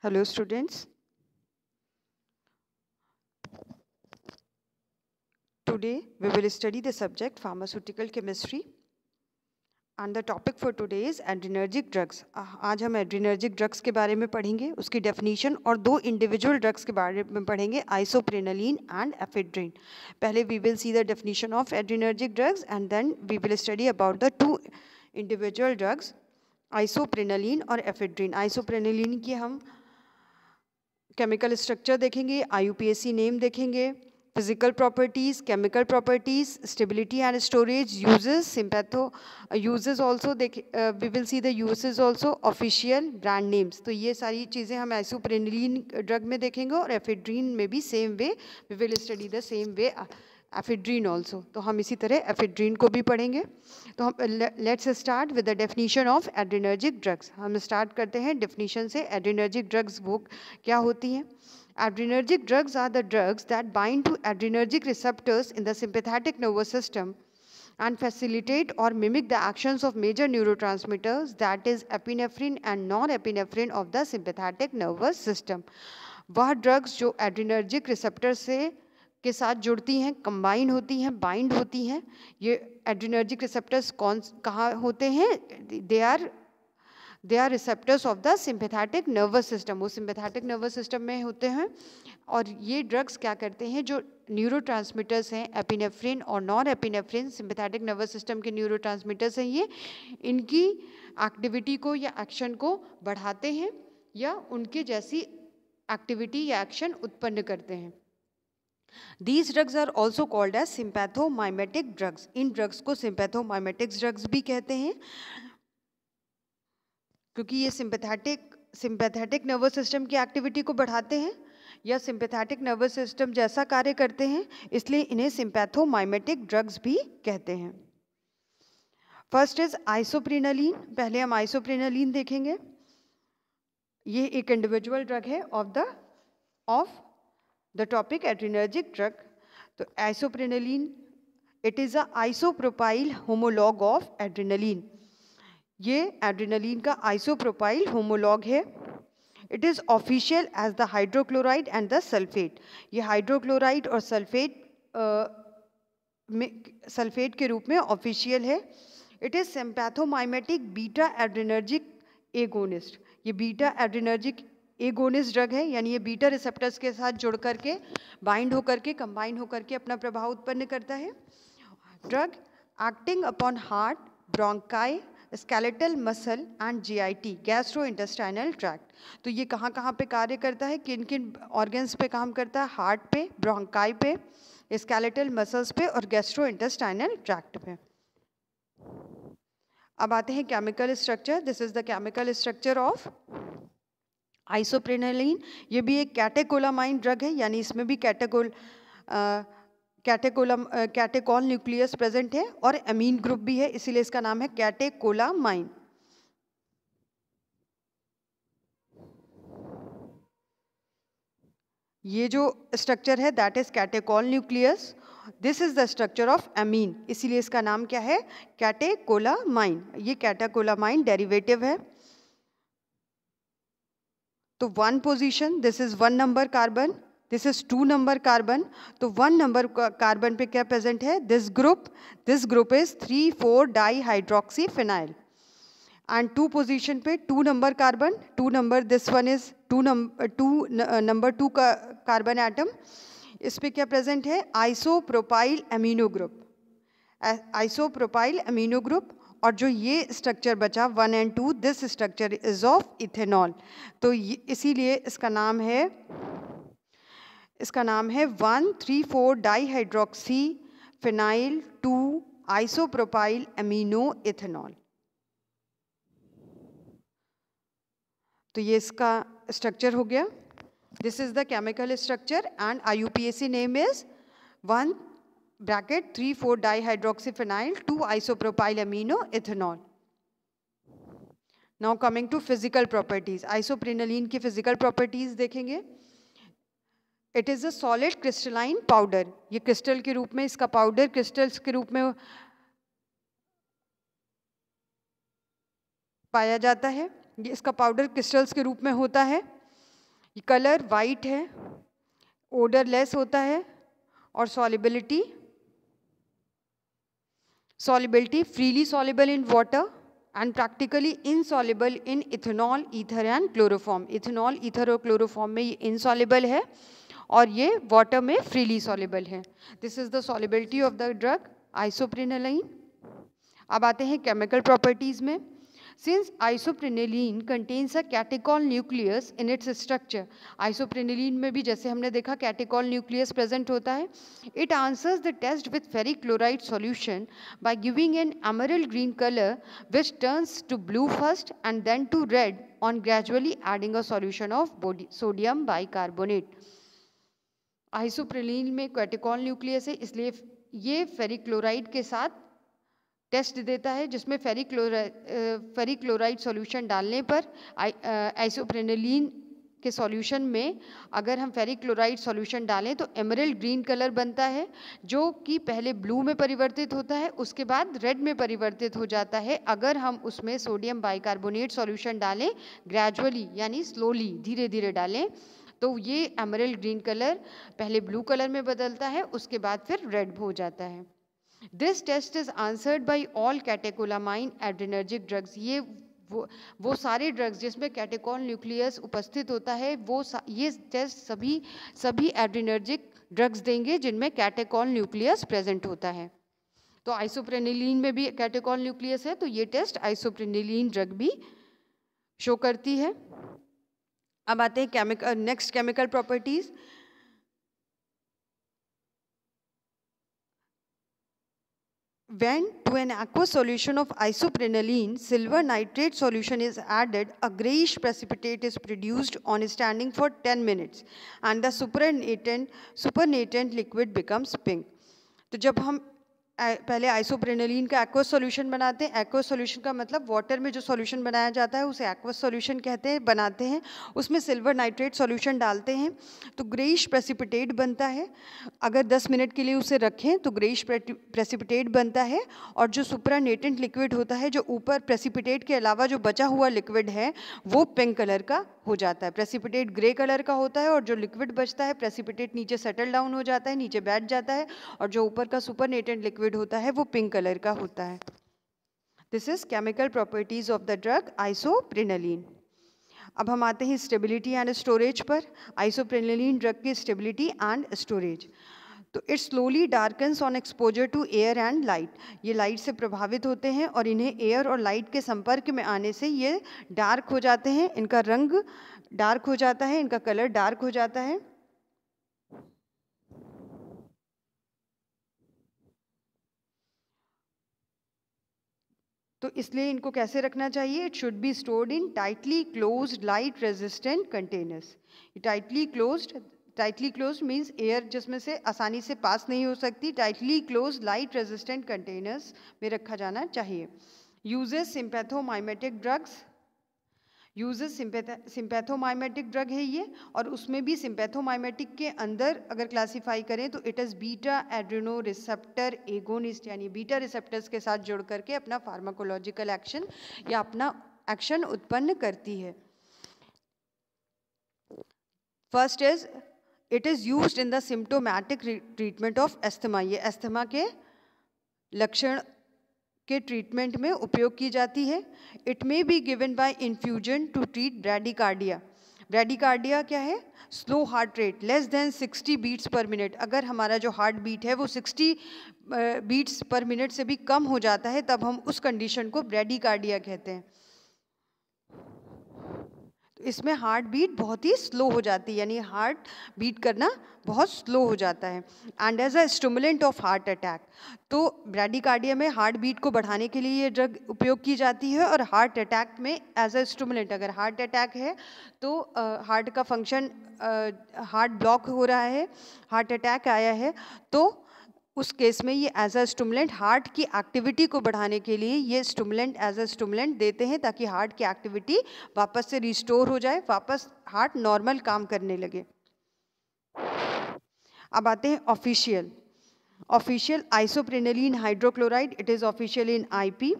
Hello students, today we will study the subject pharmaceutical chemistry and the topic for today is adrenergic drugs. आज हम adrenergic drugs के बारे में पढ़ेंगे, उसकी definition और दो individual drugs के बारे में पढ़ेंगे, isoprenaline and ephedrine. पहले we will see the definition of adrenergic drugs and then we will study about the two individual drugs, isoprenaline और ephedrine. isoprenaline की हम केमिकल स्ट्रक्चर देखेंगे, IUPAC नेम देखेंगे, physical properties, chemical properties, stability and storage, uses, sympatho uses also we will see the uses also, official brand names. तो ये सारी चीज़ें हम आइसोप्रेनिलीन ड्रग में देखेंगे और एफेड्रीन में भी same way we will study the same way ephedrine also. तो हम इसी तरह एफेड्रीन को भी पढ़ेंगे. तो हम let's start with the definition of adrenergic drugs. हम स्टार्ट करते हैं डेफिनीशन से. एड्रेनर्जिक ड्रग्स वो क्या होती हैं? Adrenergic drugs are the drugs that bind to adrenergic receptors in the sympathetic nervous system and facilitate or mimic the actions of major neurotransmitters, that is epinephrine and norepinephrine of the sympathetic nervous system. वह drugs जो adrenergic receptor से के साथ जुड़ती हैं, combine होती हैं, bind होती हैं. ये एड्रीनर्जिक रिसेप्टर्स कहाँ होते हैं? They are receptors of the sympathetic nervous system. वो सिंपैथेटिक नर्वस सिस्टम में होते हैं. और ये ड्रग्स क्या करते हैं? जो न्यूरोट्रांसमीटर्स हैं एपिनेफ्रिन और non epinephrine, sympathetic nervous system के न्यूरोट्रांसमीटर्स हैं, ये इनकी एक्टिविटी को या एक्शन को बढ़ाते हैं या उनके जैसी एक्टिविटी या एक्शन उत्पन्न करते हैं. These drugs are also called as sympathomimetic drugs. In drugs को sympathomimetic ड्रग्स भी कहते हैं क्योंकि ये सिंपैथेटिक नर्वस सिस्टम की एक्टिविटी को बढ़ाते हैं या सिंपैथेटिक नर्वस सिस्टम जैसा कार्य करते हैं, इसलिए इन्हें सिंपैथोमाइमेटिक ड्रग्स भी कहते हैं. First is isoprenaline. पहले हम आइसोप्रेनालिन देखेंगे. ये एक इंडिविजुअल ड्रग है of the topic adrenergic drug. तो isoprenaline it is a isopropyl homologue of adrenaline. ये एड्रेनालिन का आइसोप्रोपाइल होमोलॉग है. It is official as the hydrochloride and the sulphate. ये हाइड्रोक्लोराइड और सल्फेट के रूप में ऑफिशियल है. It is sympathomimetic beta adrenergic agonist. ये बीटा एड्रेनर्जिक एगोनिस्ट ड्रग है, यानी ये बीटा रिसेप्टर्स के साथ जुड़ करके बाइंड होकर के कंबाइन होकर के अपना प्रभाव उत्पन्न करता है. Drug acting upon heart, bronchi, skeletal muscle and GIT, gastro intestinal tract. तो ये कहाँ कहाँ पे कार्य करता है, किन किन ऑर्गन्स पे काम करता है? हार्ट पे, ब्रोंकाई पे, स्केलेटल मसल्स पे और गैस्ट्रो इंटेस्टाइनल ट्रैक्ट पे. अब आते हैं chemical structure. This is the chemical structure of isoprenaline. ये भी एक कैटेकोलामाइन ड्रग है, यानी इसमें भी कैटेकोल न्यूक्लियस प्रेजेंट है और एमीन ग्रुप भी है, इसीलिए इसका नाम है कैटेकोलामाइन. ये जो स्ट्रक्चर है that is catechol nucleus. This is the structure of amine, इसीलिए इसका नाम क्या है? कैटेकोलामाइन. ये कैटेकोलामाइन डेरिवेटिव है. तो 1 position, this is 1 number carbon, this is 2 number carbon. तो 1 नंबर कार्बन पे क्या प्रेजेंट है? This group is 3,4 dihydroxy phenyl. And 2 position पे 2 number carbon, 2 number, this one is 2 number 2 का कार्बन एटम. इस पे क्या प्रेजेंट है? Isopropyl amino group. Isopropyl amino group. और जो ये स्ट्रक्चर बचा 1 and 2, this structure is of ethanol. तो इसीलिए इसका नाम है 1,3,4 dihydroxy phenyl 2 isopropyl amino ethanol. तो ये इसका स्ट्रक्चर हो गया. This is the chemical structure and IUPAC name is 1,3,4 dihydroxyphenyl 2 isopropyl amino ethanol. Now coming to physical properties. Isoprenaline की फिजिकल प्रॉपर्टीज देखेंगे. It is a solid crystalline powder. ये crystal के रूप में, इसका पाउडर क्रिस्टल्स के रूप में पाया जाता है. ये इसका पाउडर क्रिस्टल्स के रूप में होता है. कलर वाइट है, ओडरलेस होता है और solubility freely soluble in water and practically insoluble in ethanol, ether and chloroform. Ethanol, ether और क्लोरोफॉर्म में ये इनसॉल्युबल है और ये वाटर में फ्रीली सॉल्युबल है। This is the solubility of the drug isoprenaline. अब आते हैं केमिकल प्रॉपर्टीज में। Since isoprenaline contains a catechol nucleus in its structure, isoprenaline में भी जैसे हमने देखा कैटेकॉल न्यूक्लियस प्रेजेंट होता है। It answers the test with ferric chloride solution by giving an emerald green colour which turns to blue first and then to red on gradually adding a solution of sodium bicarbonate. Isoprenaline में catechol nucleus है, इसलिए ये ferric chloride के साथ test देता है, जिसमें ferric chloride solution डालने पर आइसोप्रेनिलीन के सॉल्यूशन में अगर हम फेरिक क्लोराइड सॉल्यूशन डालें तो एमरल्ड ग्रीन कलर बनता है, जो कि पहले ब्लू में परिवर्तित होता है, उसके बाद रेड में परिवर्तित हो जाता है अगर हम उसमें सोडियम बाइकार्बोनेट सॉल्यूशन डालें ग्रेजुअली, यानी स्लोली, धीरे धीरे डालें, तो ये एमरल्ड ग्रीन कलर पहले ब्लू कलर में बदलता है, उसके बाद फिर रेड हो जाता है। This test is answered by all catecholamine adrenergic drugs। ये वो सारे ड्रग्स जिसमें कैटेकॉल न्यूक्लियस उपस्थित होता है, ये टेस्ट सभी एड्रेनर्जिक ड्रग्स देंगे जिनमें कैटेकॉल न्यूक्लियस प्रेजेंट होता है। तो आइसोप्रेनिलीन में भी कैटेकॉल न्यूक्लियस है, तो ये टेस्ट आइसोप्रेनिलीन ड्रग भी शो करती है। अब आते हैं next chemical properties. When to an aqueous solution of isoprenaline, silver nitrate solution is added, a grayish precipitate is produced on standing for 10 minutes and the supernatant liquid becomes pink। तो जब हम पहले आइसोप्रेनिलीन का एक्वस सॉल्यूशन बनाते हैं, aqueous solution का मतलब water में जो सॉल्यूशन बनाया जाता है उसे एक्वस सॉल्यूशन कहते हैं, बनाते हैं, उसमें सिल्वर नाइट्रेट सॉल्यूशन डालते हैं तो ग्रेइश प्रेसिपिटेट बनता है। अगर 10 मिनट के लिए उसे रखें तो ग्रेइश प्रेसिपिटेट बनता है और जो सुपरानेटेंट लिक्विड होता है, जो ऊपर प्रेसिपिटेट के अलावा जो बचा हुआ लिक्विड है, वो पिंक कलर का हो जाता है। प्रेसिपिटेट ग्रे कलर का होता है और जो लिक्विड बचता है, प्रेसिपिटेट नीचे सेटल डाउन हो जाता है, नीचे बैठ जाता है और जो ऊपर का सुपरनेटेंट लिक्विड होता है वो पिंक कलर का होता है। This is chemical properties of the drug isoprenaline. अब हम आते हैं स्टेबिलिटी एंड स्टोरेज पर। आइसोप्रेनिलीन ड्रग की स्टेबिलिटी एंड स्टोरेज। तो it slowly darkens on exposure to air and light. ये लाइट से प्रभावित होते हैं और इन्हें एयर और लाइट के संपर्क में आने से ये डार्क हो जाते हैं, इनका रंग डार्क हो जाता है, इनका कलर डार्क हो जाता है। तो इसलिए इनको कैसे रखना चाहिए? It should be stored in tightly closed light resistant containers. Tightly closed means air जिसमें से आसानी से पास नहीं हो सकती, tightly closed light resistant containers में रखा जाना चाहिए। Uses sympathomimetic drugs. Uses sympathomimetic drug है ये, और उसमें भी सिंपैथोमाइमेटिक के अंदर अगर क्लासीफाई करें तो it is beta Adreno receptor agonist, यानी बीटा रिसेप्टर्स के साथ जुड़ करके अपना फार्माकोलॉजिकल एक्शन या अपना एक्शन उत्पन्न करती है। First is it is used in the symptomatic treatment of asthma. ये एस्थमा के लक्षण के ट्रीटमेंट में उपयोग की जाती है। It may be given by infusion to treat bradycardia. Bradycardia क्या है? Slow heart rate less than 60 beats per minute. अगर हमारा जो हार्ट बीट है वो 60 बीट्स पर मिनट से भी कम हो जाता है, तब हम उस कंडीशन को ब्रैडिकार्डिया कहते हैं। इसमें हार्ट बीट बहुत ही स्लो हो जाती है, यानी हार्ट बीट करना बहुत स्लो हो जाता है। And as a stimulant of heart attack, तो ब्रैडिकार्डिया में हार्ट बीट को बढ़ाने के लिए ये ड्रग उपयोग की जाती है, और हार्ट अटैक में एज अ स्टिमुलेंट, अगर हार्ट अटैक है तो हार्ट का फंक्शन, हार्ट ब्लॉक हो रहा है, हार्ट अटैक आया है, तो उस केस में ये एज अ स्टिमुलेंट, हार्ट की एक्टिविटी को बढ़ाने के लिए ये स्टिमुलेंट एज अ स्टिमुलेंट देते हैं, ताकि हार्ट की एक्टिविटी वापस से रिस्टोर हो जाए, वापस हार्ट नॉर्मल काम करने लगे। अब आते हैं official isoprenaline hydrochloride. It is official in IP।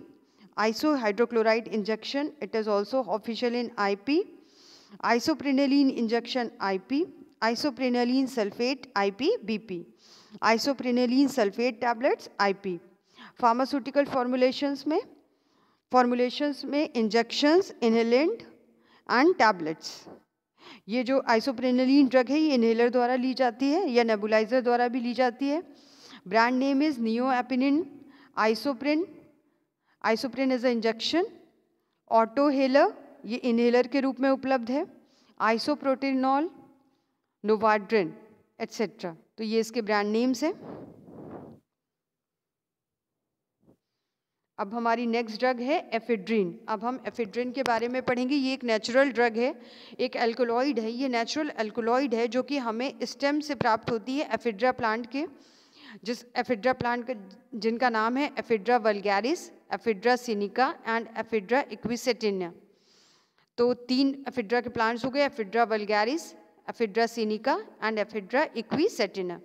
Iso hydrochloride injection, it is also official in IP। Isoprenaline injection IP, isoprenaline sulphate IP BP, isoprenaline sulphate tablets IP। Pharmaceutical formulations में injections, inhalant and tablets. ये जो आइसोप्रेनलीन drug है ये inhaler द्वारा ली जाती है या nebuliser द्वारा भी ली जाती है। Brand name is Neoepinine, Isoprin, Isoprin is a injection, Autohaler ये इनहेलर के रूप में उपलब्ध है, आइसोप्रोटेनॉल, नोवाड्रिन एट्सेट्रा। तो ये इसके ब्रांड नेम्स हैं। अब हमारी नेक्स्ट ड्रग है एफेड्रिन। अब हम एफेड्रिन के बारे में पढ़ेंगे। ये एक नेचुरल ड्रग है, एक एल्कोलॉइड है। ये नेचुरल एल्कोलॉइड है जो कि हमें स्टेम से प्राप्त होती है एफिड्रा प्लांट के, जिस एफिड्रा प्लांट का जिनका नाम है Ephedra vulgaris, Ephedra sinica and Ephedra equisetina. तो 3 एफिड्रा के प्लांट्स हो गए, Ephedra vulgaris, Ephedra sinica and Ephedra equisetina.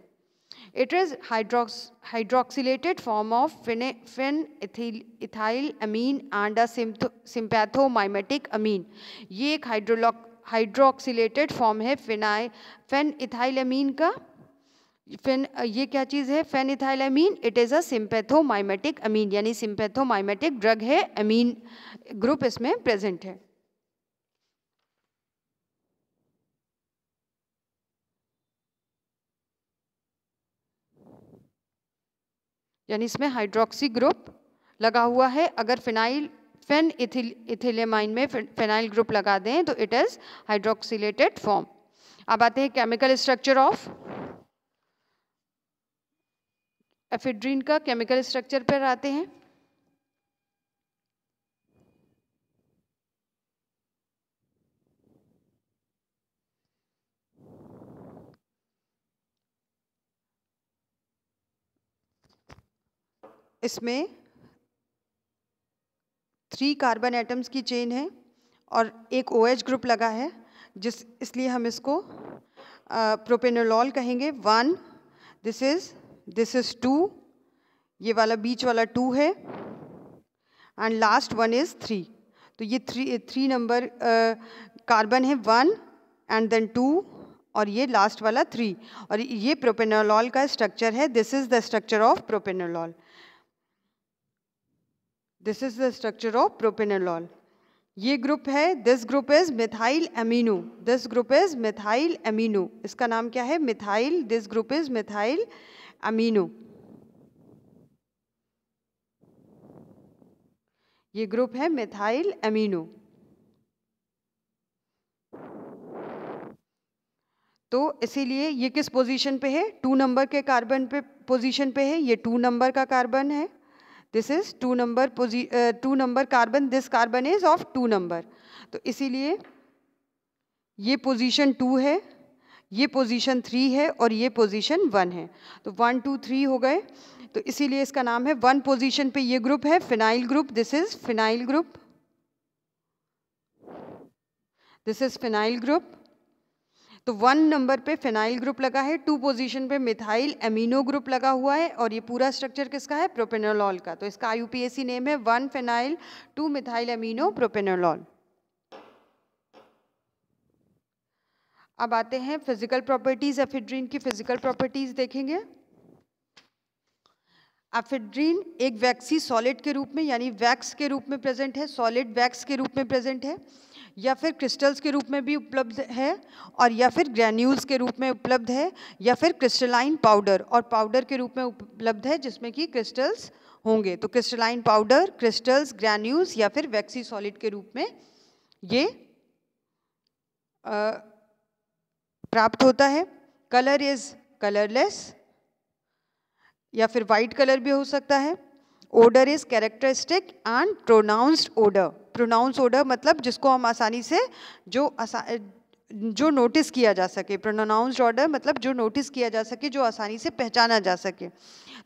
It is hydroxylated form of phenethylamine and a sympathomimetic amine। ये एक हाइड्रोक्सिलेटेड फॉर्म है फेनइथाइलामीन का। ये क्या चीज़ है? फेनइथाइलामीन। इट इज़ अ सिम्पैथोमाइमेटिक अमीन, यानी सिम्पैथोमाइमेटिक ड्रग है, अमीन ग्रुप इसमें प्रेजेंट है। यानी इसमें हाइड्रोक्सी ग्रुप लगा हुआ है। अगर फेनइथिलेमाइन में फेनाइल ग्रुप लगा दें तो इट इज हाइड्रोक्सिलेटेड फॉर्म। अब आते हैं केमिकल स्ट्रक्चर ऑफ एफेड्रिन का। केमिकल स्ट्रक्चर पर आते हैं। इसमें 3 कार्बन एटम्स की चेन है और एक OH ग्रुप लगा है, इसलिए हम इसको प्रोपेनोलॉल कहेंगे। 1, दिस इज 2, ये वाला बीच वाला 2 है एंड लास्ट 1 इज 3। तो ये 3 नंबर कार्बन है, 1 एंड देन 2 और ये लास्ट वाला 3, और ये प्रोपेनोलॉल का स्ट्रक्चर है। This is the structure of propranolol. This is the structure of propranolol. ये ग्रुप है, this group is methyl amino, this group is methyl amino. इसका नाम क्या है? Methyl. This group is methyl amino. ये group है methyl amino. तो इसीलिए ये किस पोजीशन पे है? 2 नंबर के कार्बन पे पोजीशन पे है। ये 2 नंबर का कार्बन है। This is 2 number carbon, this carbon is of 2 number. तो इसीलिए ये पोजीशन 2 है, ये पोजीशन 3 है और ये पोजीशन 1 है। तो 1 2 3 हो गए। तो इसीलिए इसका नाम है 1 पोजीशन पे ये ग्रुप है phenyl group. This is phenyl group, this is phenyl group. तो 1 नंबर पे फिनाइल ग्रुप लगा है, 2 पोजीशन पे मिथाइल एमिनो ग्रुप लगा हुआ है और ये पूरा स्ट्रक्चर किसका है? प्रोपेनोलॉल का। तो इसका IUPAC नेम है 1 फिनाइल 2 मिथाइल एमिनो प्रोपेनोलॉल। अब आते हैं फिजिकल प्रॉपर्टीज। एफेड्रिन की फिजिकल प्रॉपर्टीज देखेंगे। एफेड्रिन एक वैक्सी सॉलिड के रूप में, यानी वैक्स के रूप में प्रेजेंट है, सॉलिड वैक्स के रूप में प्रेजेंट है, या फिर क्रिस्टल्स के रूप में भी उपलब्ध है, और या फिर ग्रैन्यूल्स के रूप में उपलब्ध है, या फिर क्रिस्टलाइन पाउडर और पाउडर के रूप में उपलब्ध है जिसमें कि क्रिस्टल्स होंगे। तो क्रिस्टलाइन पाउडर, क्रिस्टल्स, ग्रैन्यूल्स या फिर वैक्सी सॉलिड के रूप में ये प्राप्त होता है। कलर इज कलरलेस या फिर वाइट कलर भी हो सकता है। Odour is characteristic and pronounced odour. Pronounce odour मतलब जिसको हम आसानी से जो नोटिस किया जा सके। प्रोनाउंस्ड ऑर्डर मतलब जो नोटिस किया जा सके, जो आसानी से पहचाना जा सके।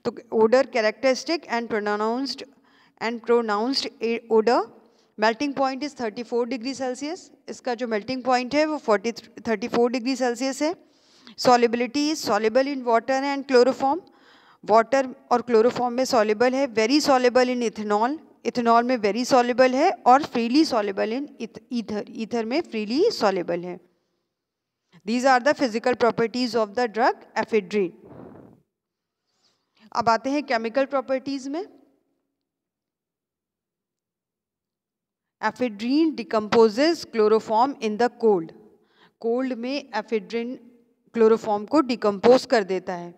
तो odour characteristic and pronounced odour. Melting point is 34 degree Celsius. इसका जो मेल्टिंग पॉइंट है वो 34 डिग्री सेल्सियस है। Solubility is soluble in water and chloroform. Water और क्लोरोफॉर्म में सॉलिबल है। Very soluble in ethanol, ethanol में वेरी सॉल्युबल है और फ्रीली सॉल्युबल इन ईथर में फ्रीली सॉल्युबल है। These are the physical properties of the drug ephedrine. अब आते हैं केमिकल प्रॉपर्टीज में। Ephedrine decomposes chloroform in the cold. Cold में एफेड्रीन क्लोरोफॉर्म को डिकम्पोज कर देता है।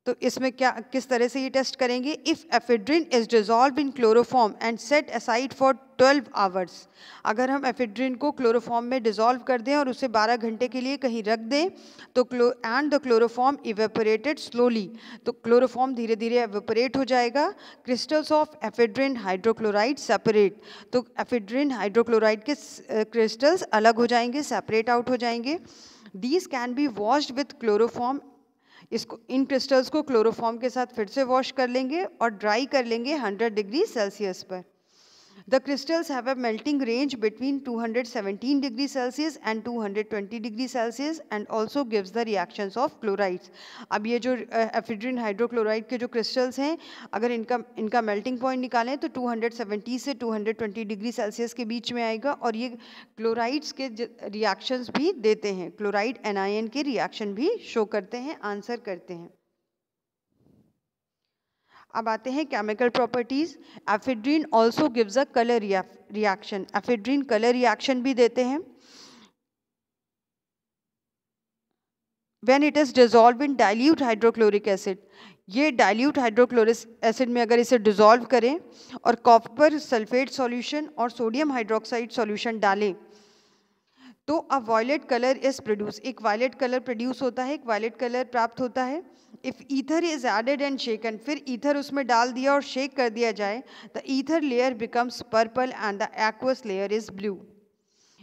तो इसमें क्या किस तरह से ये टेस्ट करेंगे? If ephedrine is dissolve in chloroform and set aside for 12 hours, अगर हम एफेड्रिन को क्लोरोफॉर्म में डिजॉल्व कर दें और उसे 12 घंटे के लिए कहीं रख दें तो and the chloroform evaporated slowly, तो क्लोरोफॉर्म धीरे धीरे एवेपोरेट हो जाएगा। Crystals of ephedrine hydrochloride separate, तो एफेड्रिन हाइड्रोक्लोराइड के क्रिस्टल्स अलग हो जाएंगे, सेपरेट आउट हो जाएंगे। These can be washed with chloroform, इसको इन क्रिस्टल्स को क्लोरोफॉर्म के साथ फिर से वॉश कर लेंगे और ड्राई कर लेंगे 100 डिग्री सेल्सियस पर। The crystals have a melting range between 217 degree Celsius and 220 degree Celsius and also gives the reactions of chlorides. अब ये जो एफेड्रिन हाइड्रोक्लोराइड के जो क्रिस्टल्स हैं, अगर इनका मेल्टिंग पॉइंट निकालें तो 270 से 220 डिग्री सेल्सियस के बीच में आएगा और ये क्लोराइड्स के रिएक्शंस भी देते हैं, क्लोराइड एनायन के रिएक्शन भी शो करते हैं, आंसर करते हैं। अब आते हैं chemical properties. Ephedrine also gives a colour reaction, ephedrine colour reaction भी देते हैं। When it is dissolve in dilute hydrochloric acid, ये डाइल्यूट हाइड्रोक्लोरिक एसिड में अगर इसे डिजॉल्व करें और कॉपर सल्फेट सॉल्यूशन और सोडियम हाइड्रोक्साइड सॉल्यूशन डालें तो अ वायलेट कलर इज प्रोड्यूस, एक वायलेट कलर प्रोड्यूस होता है, एक वायलेट कलर प्राप्त होता है। If ether is added and shaken, फिर ईथर उसमें डाल दिया और शेक कर दिया जाए, the ether layer becomes purple and the aqueous layer is blue.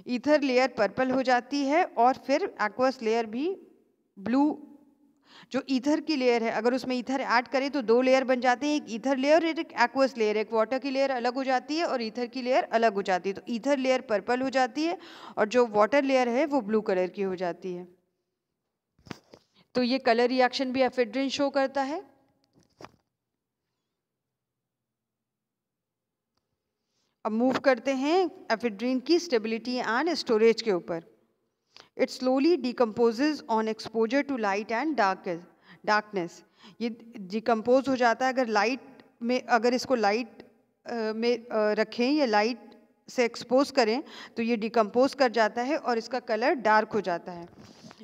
Ether layer purple हो जाती है और फिर एक्वस लेयर भी ब्लू। जो ईथर की लेयर है, अगर उसमें ईथर ऐड करें तो 2 लेयर बन जाते हैं, एक ईथर लेयर और एक एक्वस लेयर। एक वाटर की लेयर अलग हो जाती है और ईथर की लेयर अलग हो जाती है। तो ईथर लेयर पर्पल हो जाती है और जो वाटर लेयर है वो ब्लू कलर की हो जाती है। तो ये कलर रिएक्शन भी एफेड्रिन शो करता है। अब मूव करते हैं एफेड्रिन की स्टेबिलिटी एंड स्टोरेज के ऊपर। It slowly decomposes on exposure to light and darkness. ये डिकम्पोज हो जाता है अगर लाइट में, अगर इसको लाइट में रखें या लाइट से एक्सपोज करें तो ये डिकम्पोज कर जाता है और इसका कलर डार्क हो जाता है।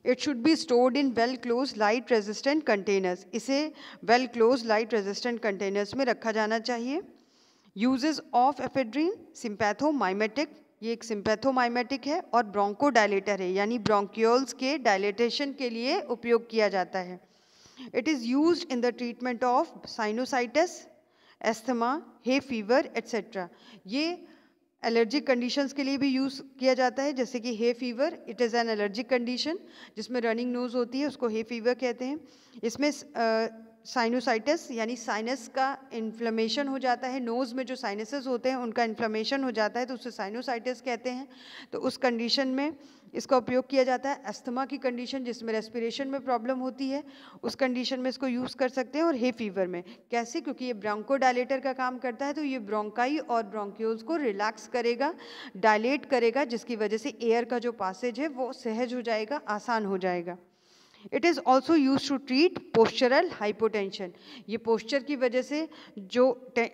It should be stored in well close light resistant containers, इसे well close light resistant containers में रखा जाना चाहिए। यूजेस ऑफ एफेड्रिन, सिम्पैथोमाइमेटिक, ये एक सिम्पैथोमाइमेटिक है और ब्रोंकोडायलेटर है, यानी ब्रोंकियोल्स के डायलेटेशन के लिए उपयोग किया जाता है। It is used in the treatment of sinusitis, asthma, hay fever etcetera. ये एलर्जिक कंडीशंस के लिए भी यूज़ किया जाता है, जैसे कि hay fever, it is an allergic condition जिसमें रनिंग नोज़ होती है, उसको हे फीवर कहते हैं। इसमें साइनोसाइटिस यानी साइनस का इन्फ्लेमेशन हो जाता है, नोज़ में जो साइनसेस होते हैं उनका इन्फ्लेमेशन हो जाता है तो उसे साइनोसाइटिस कहते हैं। तो उस कंडीशन में इसका उपयोग किया जाता है। अस्थमा की कंडीशन जिसमें रेस्पिरेशन में प्रॉब्लम होती है, उस कंडीशन में इसको यूज़ कर सकते हैं। और हे फीवर में कैसे? क्योंकि ये ब्रोंकोडायलेटर का काम करता है, तो ये ब्रोंकाई और ब्रोंक्यूल्स को रिलैक्स करेगा, डायलेट करेगा, जिसकी वजह से एयर का जो पासेज है वो सहज हो जाएगा, आसान हो जाएगा। It is also use to treat postural hypotension, ये पोस्चर की वजह से जो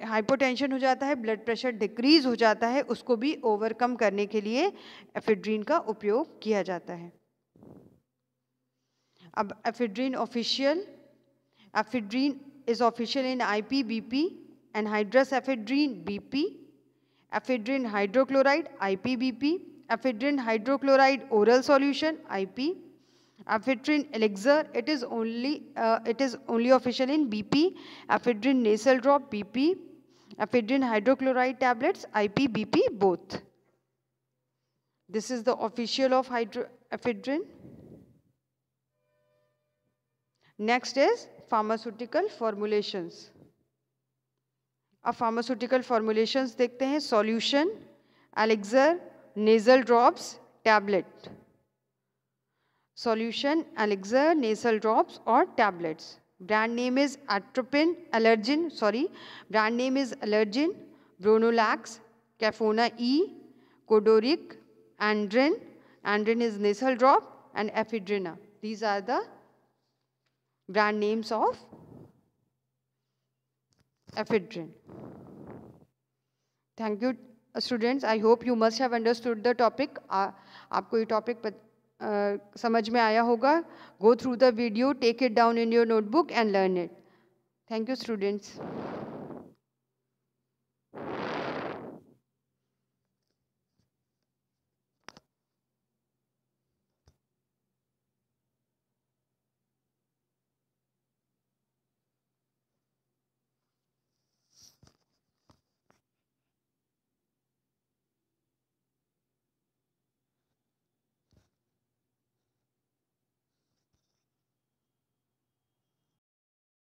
हाइपोटेंशन हो जाता है, ब्लड प्रेशर डिक्रीज हो जाता है, उसको भी ओवरकम करने के लिए एफेड्रिन का उपयोग किया जाता है। अब ephedrine official, ephedrine is official in IPBP, anhydrous ephedrine BP, ephedrine hydrochloride IPBP, ephedrine hydrochloride oral solution IP, ephedrine elixir it is only official in BP, ephedrine nasal drop BP, ephedrine hydrochloride tablets IPBP both. This is the official of ephedrine. Next is pharmaceutical formulations. अब pharmaceutical formulations देखते हैं। solution, elixir, nasal drops, tablet. Solution, elixir, nasal drops or tablets. Brand name is atropine, allergen, brand name is allergen, Bronolax, Cafona E, Codoric, Andrin. Andrin is nasal drop, and Ephedrina. These are the brand names of ephedrine. Thank you, students. I hope you must have understood the topic. आपको ये topic समझ में आया होगा. Go through the video, take it down in your notebook and learn it. Thank you, students.